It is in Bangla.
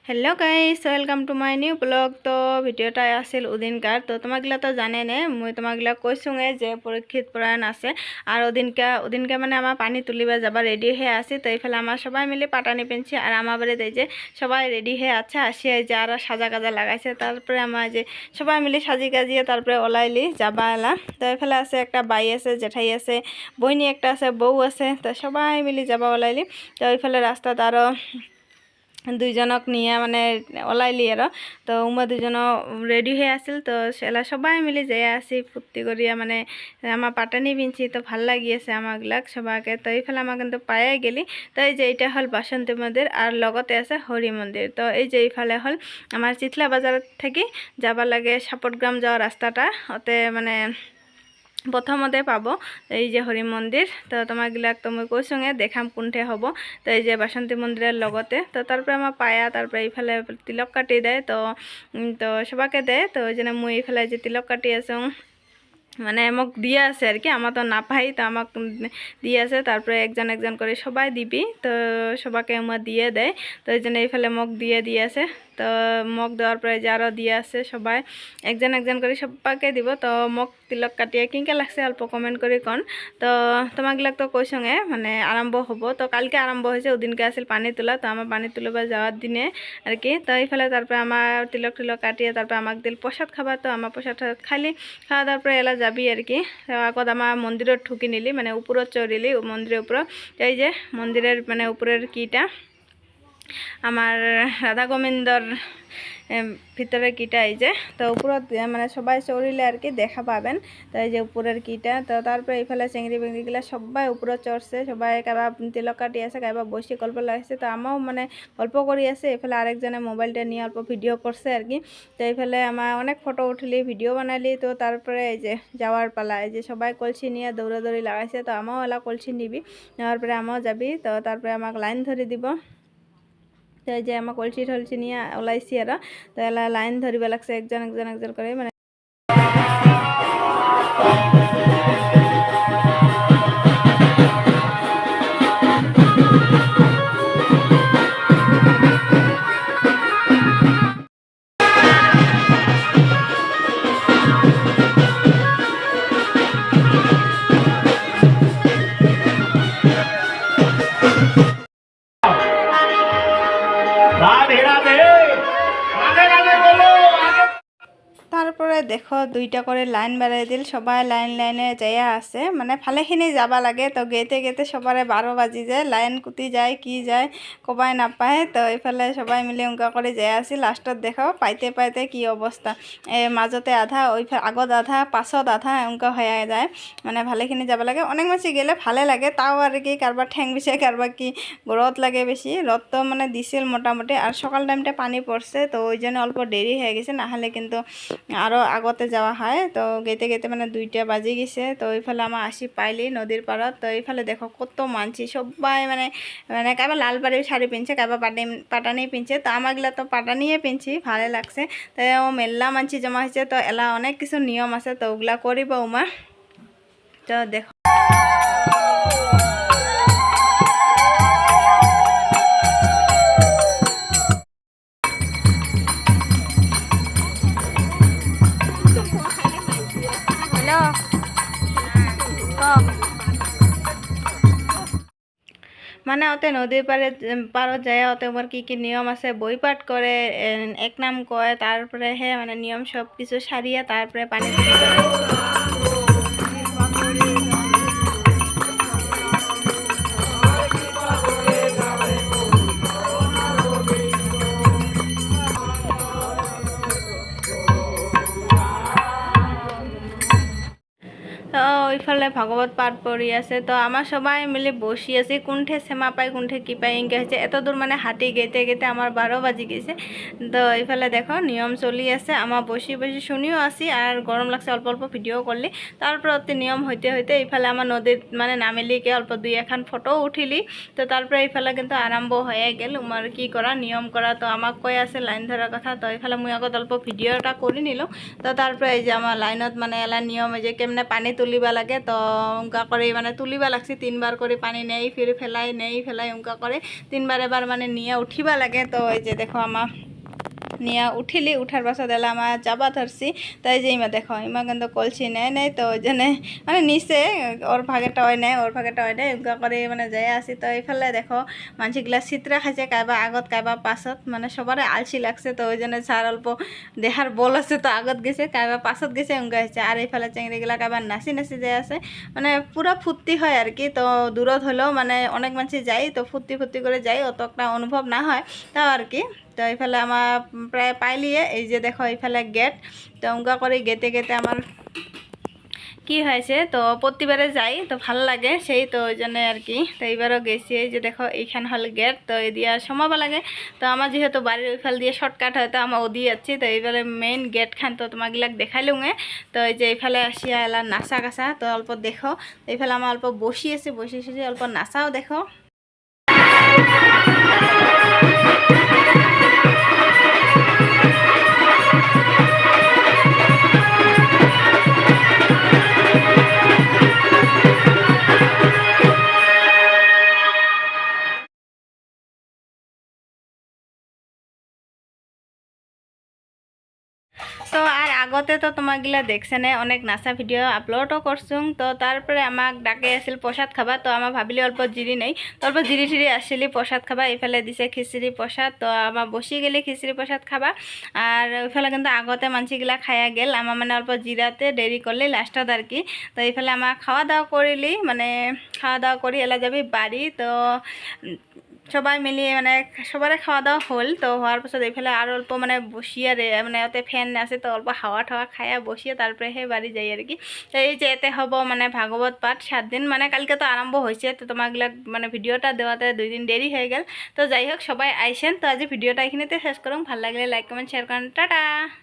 Hello guys welcome to my new blog. तो ভিডিওটা আছিল উদিনকার। তো তোমাকলা তো জানে নে মই তোমাকলা কৈছোঁগে যে পৰীক্ষিত পৰায়ণ আছে আর ওদিনকে মানে আমার পানি তুলিবা যাবা রেডি হয়ে আসি। তো এইফালে আমার সবাই মিলে পাটানি পেনছি আর আমার বাড়িতে এই যে সবাই রেডি হয়ে আছে আসিয়া যে আর সাজা কাজা লাগাইছে। তারপরে আমার যে সবাই মিলে সাজি কাজিয়ে তারপরে ওলাইলি যাবা এলা। তো এইফালে আছে একটা বাই আছে, জেঠাই আছে, বইনি একটা আছে, বউ আছে। তো সবাই মিলে যাবা ওলাইলি। তো এইফালে রাস্তাত আরও দুইজনক নিয়ে মানে ওলাইলি আর। তো উমা দুজন রেডি হয়ে আসিল। তো সেলা সবাই মিলে যাই আসি ফুর্তি করিয়া মানে আমার পাটানি পিনছি। তো ভাল লাগিয়েছে আমাগুলাক সবাইকে। তো এইফালে আমার কিন্তু পায়ে গেলি। তো এই যে এইটা হল বাসন্তী মন্দির আর লগতে আছে হরি মন্দির। তো এই যে এইফালে হল আমার চিথলা বাজার থেকে যাবার লাগে সাপটগ্রাম যাওয়ার রাস্তাটা, ওতে মানে প্রথমতে পাব এই যে হরি মন্দির। তো তোমাকগিলাক তো মই কৈছোঁগে দেখাম কোনঠে হ'ব। তো এই যে বাসন্তী মন্দিরের লগতে। তো তারপরে আমার পায়া তারপরে এইফালে তিলক কাটি দেয়। তো সবাকে দেয়। তো ওই জন্য মই এইফালে যে তিলক কাটি আছোঁ মানে মোক দিয়ে আছে আর কি, আমার তো না পাই তো আমাক দিয়ে আছে। তারপরে একজন একজন করে সবাই দিবি। তো সবাইকে আমার দিয়ে দেয়। তো এই জন্য এইফালে মোক দিয়ে আছে। তো মোক দেওয়ার পরে যে আরও দিয়ে আছে সবাই একজন একজন করে সবাইকে দিব। তো মোক তিলক কাটিয়ে কিনকে লাগছে অল্প কমেন্ট করে কন। তো তোমাকগিলাক তো কৈছোঁগে মানে আরম্ভ হব। তো কালকে আরম্ভ হয়েছে, ওদিনকে আছিল পানি তোলা। তো আমার পানি তুলিব যাওয়ার দিনে আর কি। তো এইফালে তারপরে আমার তিলক কাটিয়ে তারপরে আমাক দিল প্রসাদ খাবার। তো আমার প্রসাদ খাইলি, খাওয়া দাওয়ার পরে এলা যাবি আর কি। আগত আমার মন্দিরত ঢুকি নিলি মানে উপরত চড়িলি মন্দিরের উপর। এই যে মন্দিরের মানে উপরের কিটা আমার রাধা গোবিন্দর ভিতরে কিটা এই যে। তো উপরত মানে সবাই চড়িলে আর কি দেখা পাবেন। তো এই যে উপরের কিটা। তো তারপরে এইফালে চেংড়ি বেংড়িগুলা সবাই উপরে চড়ছে, সবাই কাবা তিলক কাটি আছে, কাবা বসে গল্প লাগাইছে। তো আমাও মানে গল্প করি আছে। এফালে আরেকজনে মোবাইলটা নিয়ে অল্প ভিডিও করছে আর কি। তো এইফালে আমার অনেক ফটো উঠলি, ভিডিও বানালি। তো তারপরে এই যে যাওয়ার পালা, এই যে সবাই কলসি নিয়ে দৌড়াদৌড়ি লাগাইছে। তো আমাও এলা কলসি নিবি, নেওয়ার পরে আমাও যাবি। তো তারপরে আমাকে লাইন ধরে দিব। তো এই যে আমার কলসি টলসি নিয়ে ওলাইছি আর। তো এলা লাইন ধরিবা লাগছে একজন একজন একজন করে মানে তারপরে দেখো দুইটা করে লাইন বাড়াই দিল, সবাই লাইন লাইনে যাইয়া আছে মানে ভালেখিনি যাবা লাগে। তো গেতে গেতে সবারে 12 বাজি যায়, লাইন কুতি যায় কি যায় কবাই নাপায়। তো এইফালে সবাই মিলে উঙ্কা করে যাই আসি। লাস্টত দেখো পাইতে পাইতে কি অবস্থা, মাজতে আধা ওইফালে আগত আধা পাছত আধা উঙ্কা হয়ে যায়। মানে ভালেখিনি যাবা লাগে, অনেক মাছি গেলে ভালে লাগে। তাও আর কি কারবার ঠ্যাং বিষে কারবার কি রদ লাগে বেশি। রদ তো মানে দিছিল মোটামুটি আর সকাল টাইমটা পানি পড়ছে। তো ওই জন্য অল্প দেরি হয়ে গেছে, নাহলে কিন্তু আরও আগতে যাওয়া হয়। তো গেতে গেতে মানে 2টা বাজে গেছে। তো ওইফালে আমার আসি পাইলি নদীর পাড়ত। তো এইফালে দেখো কত মানছি সবাই মানে মানে কাবা লাল বাড়ি শাড়ি পিনছে, কাবা পাটানি পিনছে। তো আমাগুলা তো পাটানিয়ে পিনছি, ভালো লাগছে। তো মেলা মানছি জমা হয়েছে। তো এলা অনেক কিছু নিয়ম আছে, তো ওগুলা করিব উমা। তো দেখো মানে ওতে নদীর পারত যায় ওতে ওর কি নিয়ম আছে বই পাঠ করে, এক নাম কয়, তারপরে হ্যাঁ মানে নিয়ম সব কিছু সারিয়া তারপরে পানি তো ওইফালে ভাগবত পাঠ পড়ি আছে। তো আমার সবাই মিলে বসি আছি, কোনঠে সেমা পাই কোনঠে কি পাই ইনকে হয়েছে। এত দূর মানে হাঁটি গেতে গেতে আমার 12 বাজি গেছে। তো এইফালে দেখো নিয়ম চলি আছে, আমার বসি বসি শুনিও আসি আর গরম লাগছে অল্প অল্প ভিডিও করলি। তারপর অতি নিয়ম হইতে হইতে এইফালে আমার নদীর মানে নামিলিকে অল্প 2-1 ফটো উঠিলি। তো তারপরে এইফালে কিন্তু আরম্ভ হয়ে গেল উমার কি করা নিয়ম করা। তো আমাক কই আছে লাইন ধরার কথা। তো এইফালে মুই আগত অল্প ভিডিওটা করে নিলাম। তো তারপরে এই যে আমার লাইনত মানে এলা নিয়ম এই যে কেমনে পানি তুলিবা লাগে তো উনকা করে মানে তুলিবা লাগছে 3 বার করে পানি নেই ফির ফেলাই উনকা করে 3 বার এবার মানে নিয়ে উঠিবা লাগে। তো এই যে দেখো আমার নিয়ে উঠিলি উঠার পাছত এলা আমার যাবা ধরছি তাই যে ইমা দেখো ইমা কিন্তু কলছি নেই তো ওই জন্য মানে নিচে ওর ভাগেটা হয় নাই উনকা করে মানে যাই আসি। তো এইফালে দেখো মানসিগুলা চিত্রা খাইছে কাইবা আগত কাইবা পাছত মানে সবারে আলসি লাগছে। তো ওই জন্য স্যার অল্প দেহার বল আছে তো আগত গেছে কাইবা পাছত গেছে উনকা হয়েছে। আর এইফালে চেংড়িগুলা কাইবা নাচি যাই আছে মানে পুরা ফুর্তি হয় আর কি। তো দূরত হলেও মানে অনেক মানুষ যাই তো ফুর্তি করে যাই অত একটা অনুভব না হয় তাও আর কি। তো এইফালে আমার প্রায় পাইলিয়ে এই যে দেখো এইফালে গেট তো উনকা করে গেটে আমার কি হয়েছে তো প্রতিবারে যাই তো ভালো লাগে সেই তো ওই জন্য আর কি। তো এইবারও গেছি এই যে দেখো এইখান হল গেট তো এই দিয়ে সমাবা লাগে। তো আমার যেহেতু বাড়ির ওইফাল দিয়ে শর্টকাট হয় তো আমার ওদি যাচ্ছি তো এইবারে মেইন গেট খান তো তোমাগুলাক দেখাইলুঙে। তো এই যে এইফালে আসিয়া এলা নাচা গাছা তো অল্প দেখো এইফালে আমার অল্প বসি অল্প নাচাও দেখো। তো আর আগতে তো তোমাকগিলা দেখছে নে অনেক নাচা ভিডিও আপলোডও করছুং। তো তারপরে আমাক ডাকে আসিল প্রসাদ খাবা তো আমার ভাবিলি অল্প জিরি নেই তো অল্প জিরি ঠিরি আসিলি প্রসাদ খাবা। এইফালে দিছে খিচুড়ি প্রসাদ তো আমার বসি গেলে খিচুড়ি প্রসাদ খাবা। আর ওইফালে কিন্তু আগতে মানসিগুলা খাইয়া গেল আমার মানে অল্প জিরাতে দেরি করলে লাস্টত আর কি। তো এইফালে আমার খাওয়া দাওয়া করিলি মানে খাওয়া দাওয়া করি এলা যাবি বাড়ি। তো সবাই মিলিয়ে মানে সবারে খাওয়া দাওয়া হল। তো হওয়ার পাছত এইফালে আর অল্প মানে বসিয়ে মানে ওতে ফ্যান আছে তো অল্প হাওয়া ঠাওয়া খাইয়া বসিয়ে তারপরে হে বাড়ি যাই আর কি। তো এই যে এতে হব মানে ভাগবত পাঠ 7 দিন মানে কালকে তো আরম্ভ হয়েছে তো তোমাগুলাক মানে ভিডিওটা দেওয়াতে 2 দিন দেরি হয়ে গেল। তো যাই হোক সবাই আইসেন তো আজ ভিডিওটা এখানেতে শেষ করুন। ভালো লাগলে লাইক কমেন্ট শেয়ার করেন। টাটা।